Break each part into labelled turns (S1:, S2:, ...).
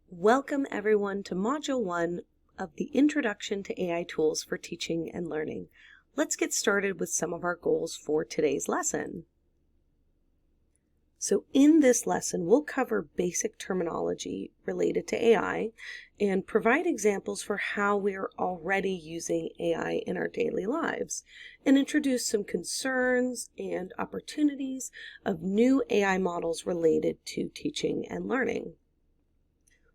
S1: Welcome everyone to Module 1 of the Introduction to AI Tools for Teaching and Learning. Let's get started with some of our goals for today's lesson. So in this lesson, we'll cover basic terminology related to AI and provide examples for how we are already using AI in our daily lives and introduce some concerns and opportunities of new AI models related to teaching and learning.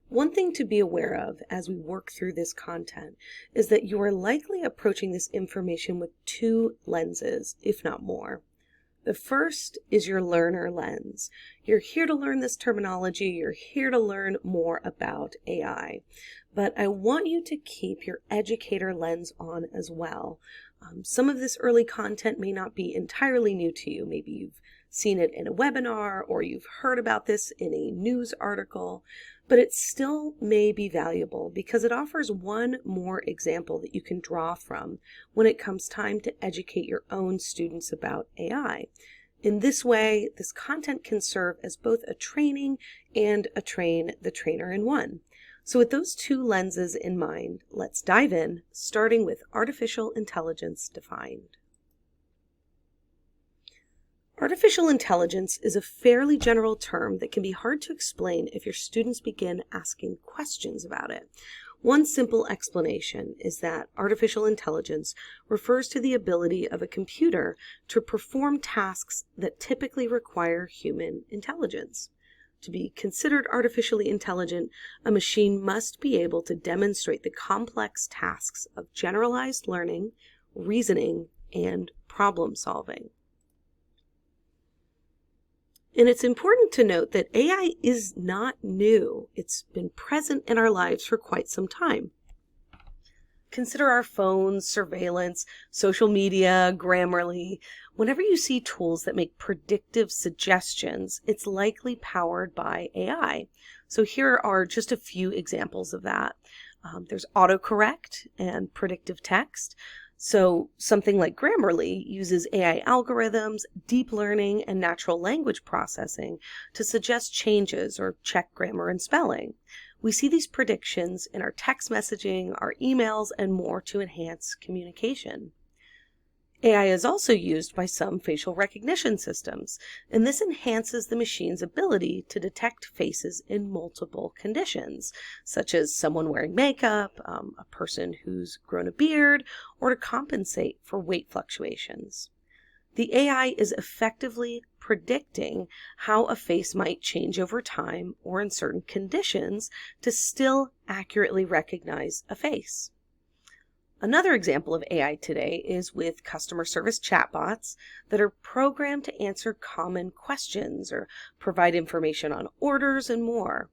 S1: One thing to be aware of as we work through this content is that you are likely approaching this information with two lenses, if not more. The first is your learner lens. You're here to learn this terminology, you're here to learn more about AI. But I want you to keep your educator lens on as well. Some of this early content may not be entirely new to you. Maybe you've seen it in a webinar or you've heard about this in a news article, but it still may be valuable because it offers one more example that you can draw from when it comes time to educate your own students about AI. In this way, this content can serve as both a training and a train the trainer in one. So with those two lenses in mind, let's dive in, starting with artificial intelligence defined. Artificial intelligence is a fairly general term that can be hard to explain if your students begin asking questions about it. One simple explanation is that artificial intelligence refers to the ability of a computer to perform tasks that typically require human intelligence. To be considered artificially intelligent, a machine must be able to demonstrate the complex tasks of generalized learning, reasoning, and problem solving. And it's important to note that AI is not new. It's been present in our lives for quite some time. Consider our phones, surveillance, social media, Grammarly. Whenever you see tools that make predictive suggestions, it's likely powered by AI. So here are just a few examples of that. There's autocorrect and predictive text. So something like Grammarly uses AI algorithms, deep learning, and natural language processing to suggest changes or check grammar and spelling. We see these predictions in our text messaging, our emails, and more to enhance communication. AI is also used by some facial recognition systems, and this enhances the machine's ability to detect faces in multiple conditions, such as someone wearing makeup, a person who's grown a beard, or to compensate for weight fluctuations. The AI is effectively predicting how a face might change over time or in certain conditions to still accurately recognize a face. Another example of AI today is with customer service chatbots that are programmed to answer common questions or provide information on orders and more.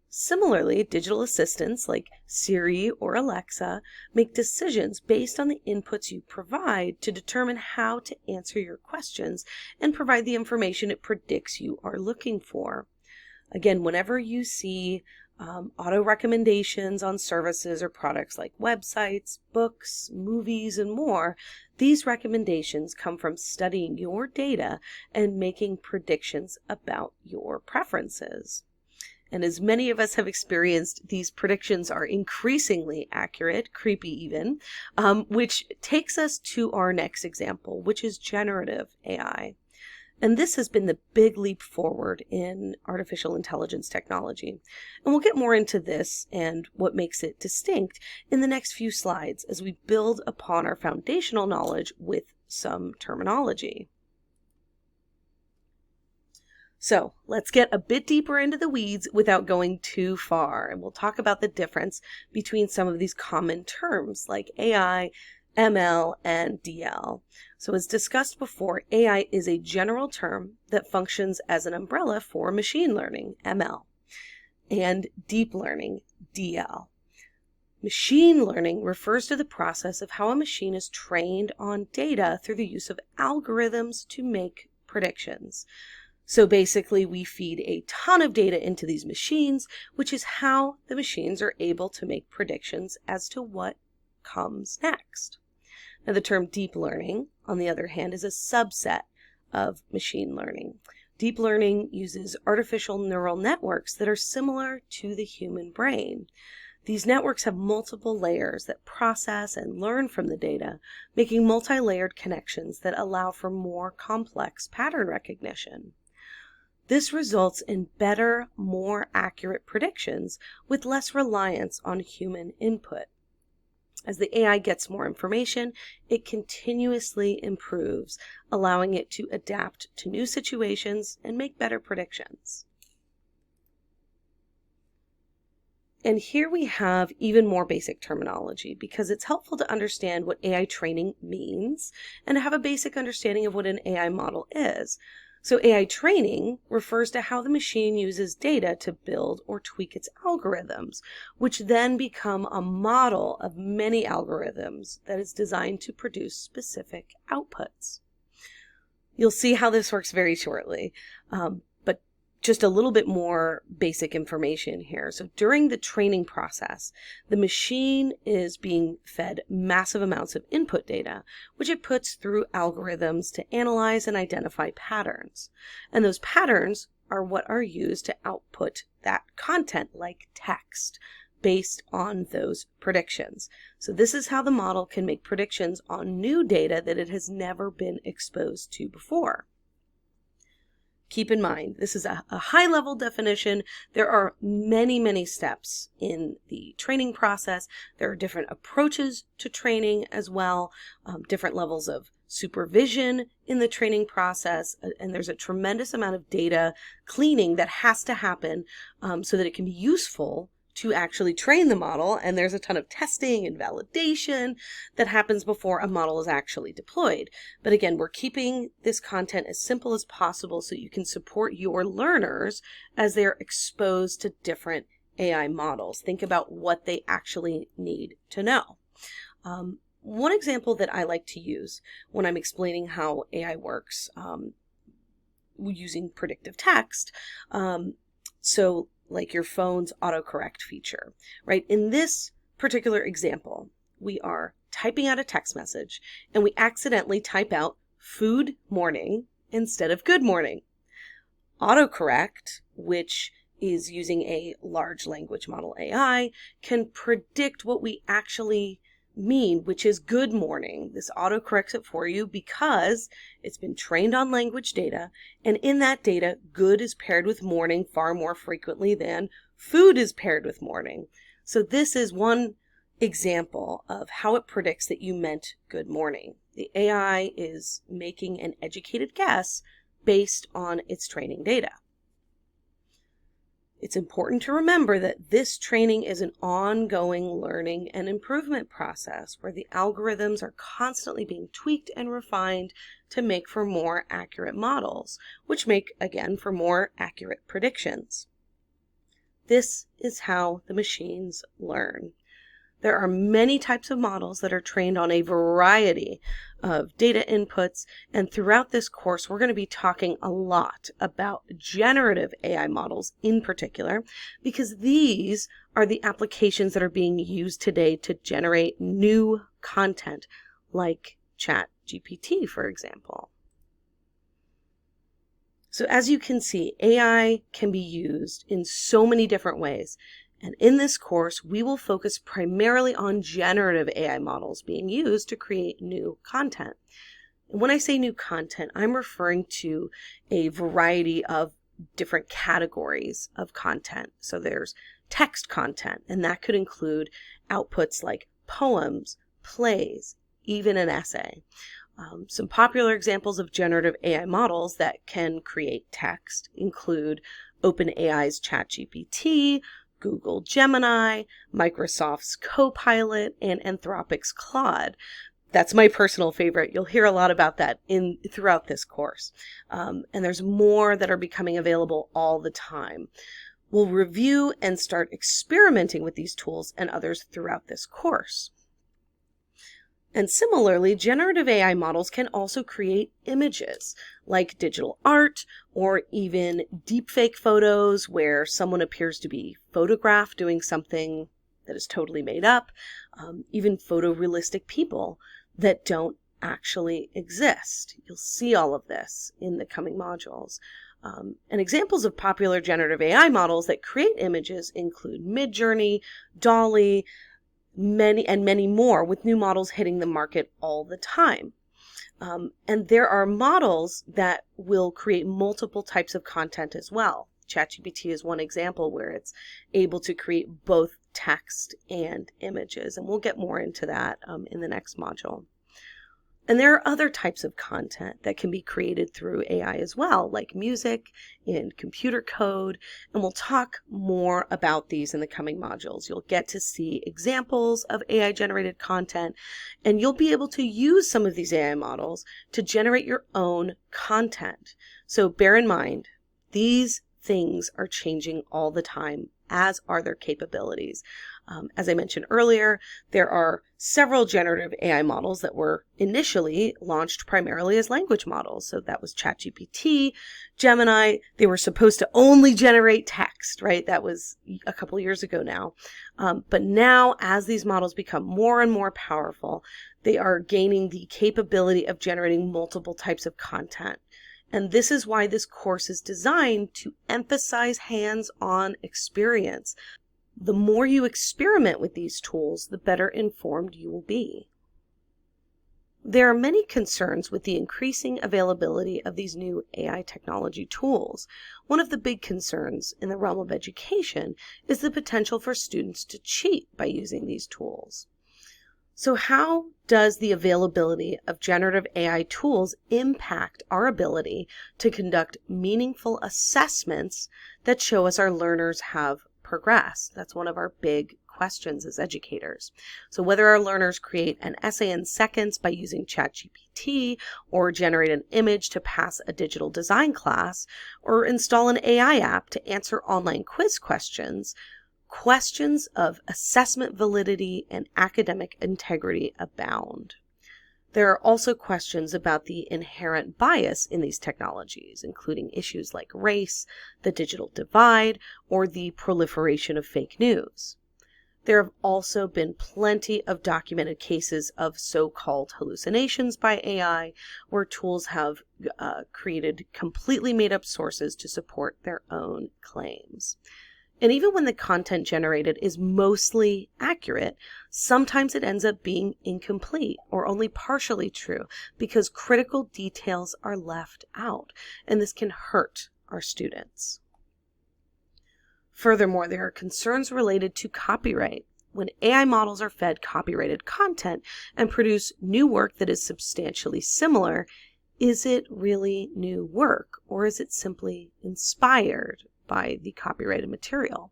S1: Similarly, digital assistants like Siri or Alexa make decisions based on the inputs you provide to determine how to answer your questions and provide the information it predicts you are looking for. Again, whenever you see auto recommendations on services or products like websites, books, movies, and more, these recommendations come from studying your data and making predictions about your preferences. And as many of us have experienced, these predictions are increasingly accurate, creepy even, which takes us to our next example, which is generative AI. And this has been the big leap forward in artificial intelligence technology. And we'll get more into this and what makes it distinct in the next few slides as we build upon our foundational knowledge with some terminology. So let's get a bit deeper into the weeds without going too far. And we'll talk about the difference between some of these common terms like AI, ML, and DL. So as discussed before, AI is a general term that functions as an umbrella for machine learning, ML, and deep learning, DL. Machine learning refers to the process of how a machine is trained on data through the use of algorithms to make predictions. So basically, we feed a ton of data into these machines, which is how the machines are able to make predictions as to what comes next. Now, the term deep learning, on the other hand, is a subset of machine learning. Deep learning uses artificial neural networks that are similar to the human brain. These networks have multiple layers that process and learn from the data, making multi-layered connections that allow for more complex pattern recognition. This results in better, more accurate predictions with less reliance on human input. As the AI gets more information, it continuously improves, allowing it to adapt to new situations and make better predictions. And here we have even more basic terminology because it's helpful to understand what AI training means and to have a basic understanding of what an AI model is. So AI training refers to how the machine uses data to build or tweak its algorithms, which then become a model of many algorithms that is designed to produce specific outputs. You'll see how this works very shortly, but just a little bit more basic information here. So during the training process, the machine is being fed massive amounts of input data, which it puts through algorithms to analyze and identify patterns. And those patterns are what are used to output that content like text based on those predictions. So this is how the model can make predictions on new data that it has never been exposed to before. Keep in mind, this is a high-level definition. There are many, many steps in the training process. There are different approaches to training as well, different levels of supervision in the training process, and there's a tremendous amount of data cleaning that has to happen so that it can be useful to actually train the model, and there's a ton of testing and validation that happens before a model is actually deployed. But again, we're keeping this content as simple as possible so you can support your learners as they're exposed to different AI models. Think about what they actually need to know. One example that I like to use when I'm explaining how AI works using predictive text, so like your phone's autocorrect feature, right? In this particular example, we are typing out a text message and we accidentally type out food morning instead of good morning. Autocorrect, which is using a large language model AI, can predict what we actually mean, which is good morning. This autocorrects it for you because it's been trained on language data, and in that data, good is paired with morning far more frequently than food is paired with morning. So this is one example of how it predicts that you meant good morning. The AI is making an educated guess based on its training data. It's important to remember that this training is an ongoing learning and improvement process where the algorithms are constantly being tweaked and refined to make for more accurate models, which make, again, for more accurate predictions. This is how the machines learn. There are many types of models that are trained on a variety of data inputs, and throughout this course, we're going to be talking a lot about generative AI models in particular, because these are the applications that are being used today to generate new content, like ChatGPT, for example. So as you can see, AI can be used in so many different ways. And in this course, we will focus primarily on generative AI models being used to create new content. And when I say new content, I'm referring to a variety of different categories of content. So there's text content, and that could include outputs like poems, plays, even an essay. Some popular examples of generative AI models that can create text include OpenAI's ChatGPT, Google Gemini, Microsoft's Copilot, and Anthropic's Claude. That's my personal favorite. You'll hear a lot about that throughout this course. And there's more that are becoming available all the time. We'll review and start experimenting with these tools and others throughout this course. And similarly, generative AI models can also create images like digital art or even deepfake photos where someone appears to be photographed doing something that is totally made up, even photorealistic people that don't actually exist. You'll see all of this in the coming modules. And examples of popular generative AI models that create images include Midjourney, DALL-E, many more, with new models hitting the market all the time. And there are models that will create multiple types of content as well. ChatGPT is one example where it's able to create both text and images, and we'll get more into that in the next module. And there are other types of content that can be created through AI as well, like music and computer code, and we'll talk more about these in the coming modules. You'll get to see examples of AI-generated content, and you'll be able to use some of these AI models to generate your own content. So bear in mind, these things are changing all the time, as are their capabilities. As I mentioned earlier, there are several generative AI models that were initially launched primarily as language models. So that was ChatGPT, Gemini. They were supposed to only generate text, right? That was a couple years ago now. But now, as these models become more and more powerful, they are gaining the capability of generating multiple types of content. And this is why this course is designed to emphasize hands-on experience. The more you experiment with these tools, the better informed you will be. There are many concerns with the increasing availability of these new AI technology tools. One of the big concerns in the realm of education is the potential for students to cheat by using these tools. So how does the availability of generative AI tools impact our ability to conduct meaningful assessments that show us our learners have progressed? That's one of our big questions as educators. So whether our learners create an essay in seconds by using ChatGPT, or generate an image to pass a digital design class, or install an AI app to answer online quiz questions, questions of assessment validity and academic integrity abound. There are also questions about the inherent bias in these technologies, including issues like race, the digital divide, or the proliferation of fake news. There have also been plenty of documented cases of so-called hallucinations by AI, where tools have created completely made-up sources to support their own claims. And even when the content generated is mostly accurate, sometimes it ends up being incomplete or only partially true because critical details are left out, and this can hurt our students. Furthermore, there are concerns related to copyright. When AI models are fed copyrighted content and produce new work that is substantially similar, is it really new work, or is it simply inspired by the copyrighted material?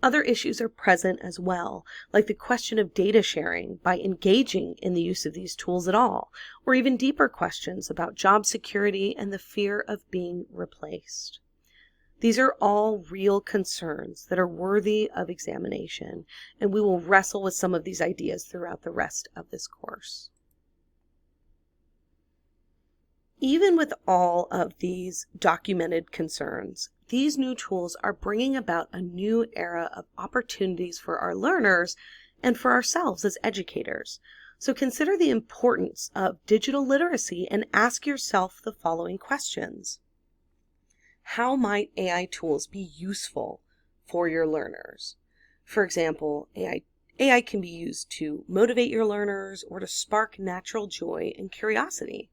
S1: Other issues are present as well, like the question of data sharing by engaging in the use of these tools at all, or even deeper questions about job security and the fear of being replaced. These are all real concerns that are worthy of examination, and we will wrestle with some of these ideas throughout the rest of this course. Even with all of these documented concerns, these new tools are bringing about a new era of opportunities for our learners and for ourselves as educators. So consider the importance of digital literacy and ask yourself the following questions. How might AI tools be useful for your learners? For example, AI can be used to motivate your learners or to spark natural joy and curiosity.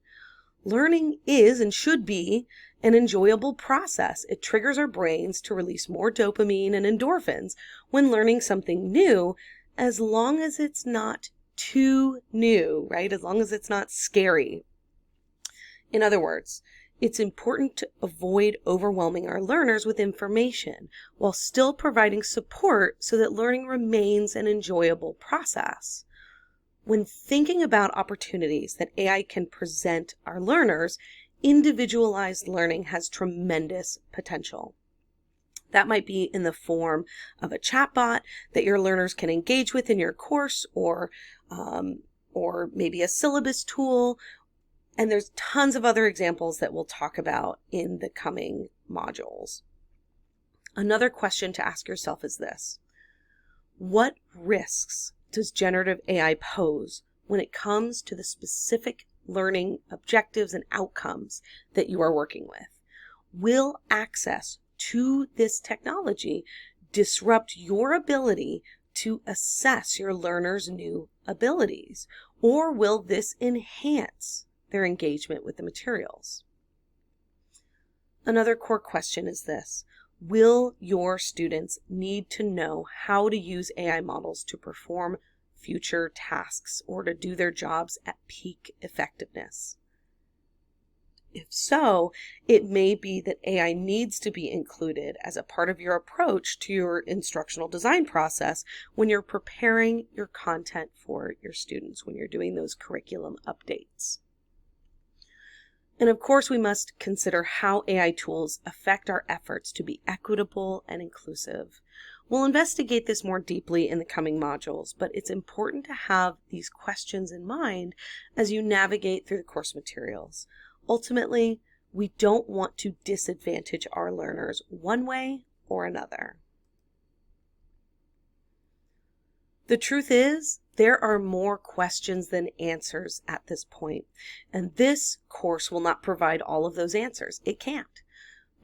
S1: Learning is and should be an enjoyable process. It triggers our brains to release more dopamine and endorphins when learning something new, as long as it's not too new, right? As long as it's not scary. In other words, it's important to avoid overwhelming our learners with information while still providing support so that learning remains an enjoyable process. When thinking about opportunities that AI can present our learners, individualized learning has tremendous potential. That might be in the form of a chatbot that your learners can engage with in your course, or maybe a syllabus tool. And there's tons of other examples that we'll talk about in the coming modules. Another question to ask yourself is this: what risks does generative AI pose when it comes to the specific learning objectives and outcomes that you are working with? will access to this technology disrupt your ability to assess your learners' new abilities? Or will this enhance their engagement with the materials? Another core question is this: will your students need to know how to use AI models to perform future tasks or to do their jobs at peak effectiveness? If so, it may be that AI needs to be included as a part of your approach to your instructional design process when you're preparing your content for your students, when you're doing those curriculum updates. And of course, we must consider how AI tools affect our efforts to be equitable and inclusive. We'll investigate this more deeply in the coming modules, but it's important to have these questions in mind as you navigate through the course materials. Ultimately, we don't want to disadvantage our learners one way or another. The truth is, there are more questions than answers at this point, and this course will not provide all of those answers. It can't.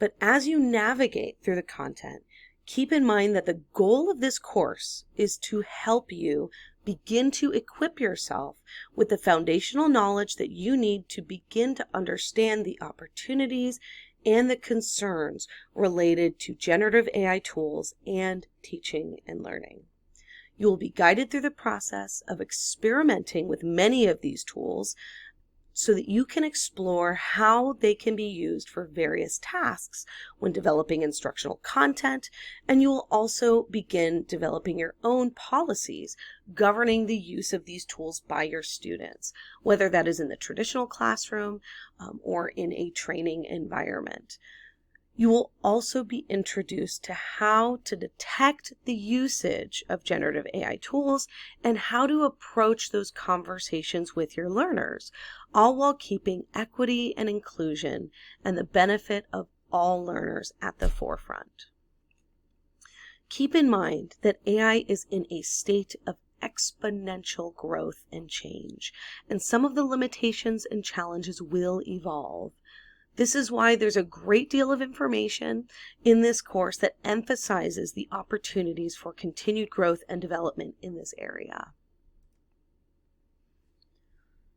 S1: But as you navigate through the content, keep in mind that the goal of this course is to help you begin to equip yourself with the foundational knowledge that you need to begin to understand the opportunities and the concerns related to generative AI tools and teaching and learning. You will be guided through the process of experimenting with many of these tools so that you can explore how they can be used for various tasks when developing instructional content, and you will also begin developing your own policies governing the use of these tools by your students, whether that is in the traditional classroom or in a training environment. You will also be introduced to how to detect the usage of generative AI tools and how to approach those conversations with your learners, all while keeping equity and inclusion and the benefit of all learners at the forefront. Keep in mind that AI is in a state of exponential growth and change, and some of the limitations and challenges will evolve. This is why there's a great deal of information in this course that emphasizes the opportunities for continued growth and development in this area.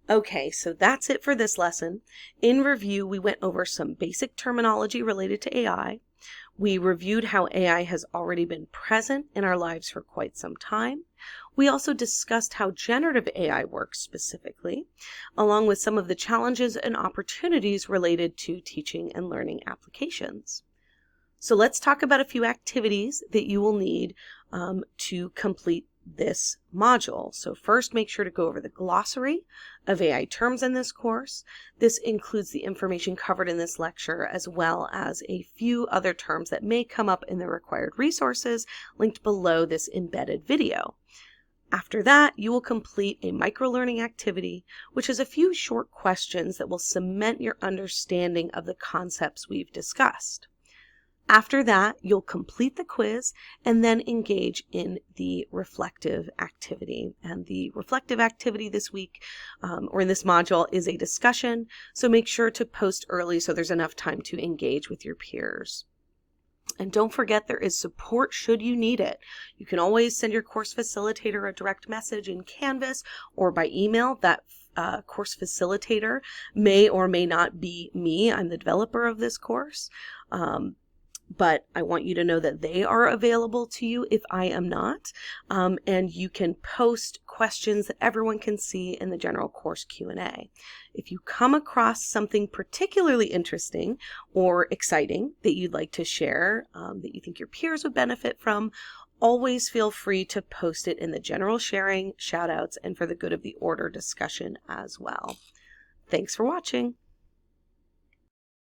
S1: Okay, so that's it for this lesson. In review, we went over some basic terminology related to AI. We reviewed how AI has already been present in our lives for quite some time. We also discussed how generative AI works specifically, along with some of the challenges and opportunities related to teaching and learning applications. So let's talk about a few activities that you will need to complete this module. So first, make sure to go over the glossary of AI terms in this course. This includes the information covered in this lecture, as well as a few other terms that may come up in the required resources linked below this embedded video. After that, you will complete a microlearning activity, which is a few short questions that will cement your understanding of the concepts we've discussed. After that, you'll complete the quiz and then engage in the reflective activity. And the reflective activity this week, or in this module, is a discussion. So make sure to post early so there's enough time to engage with your peers. And don't forget, there is support should you need it. You can always send your course facilitator a direct message in Canvas or by email. That course facilitator may or may not be me. I'm the developer of this course. But I want you to know that they are available to you if I am not. And you can post questions that everyone can see in the general course Q&A. If you come across something particularly interesting or exciting that you'd like to share, that you think your peers would benefit from, always feel free to post it in the general sharing, shoutouts, and for the good of the order discussion as well. Thanks for watching.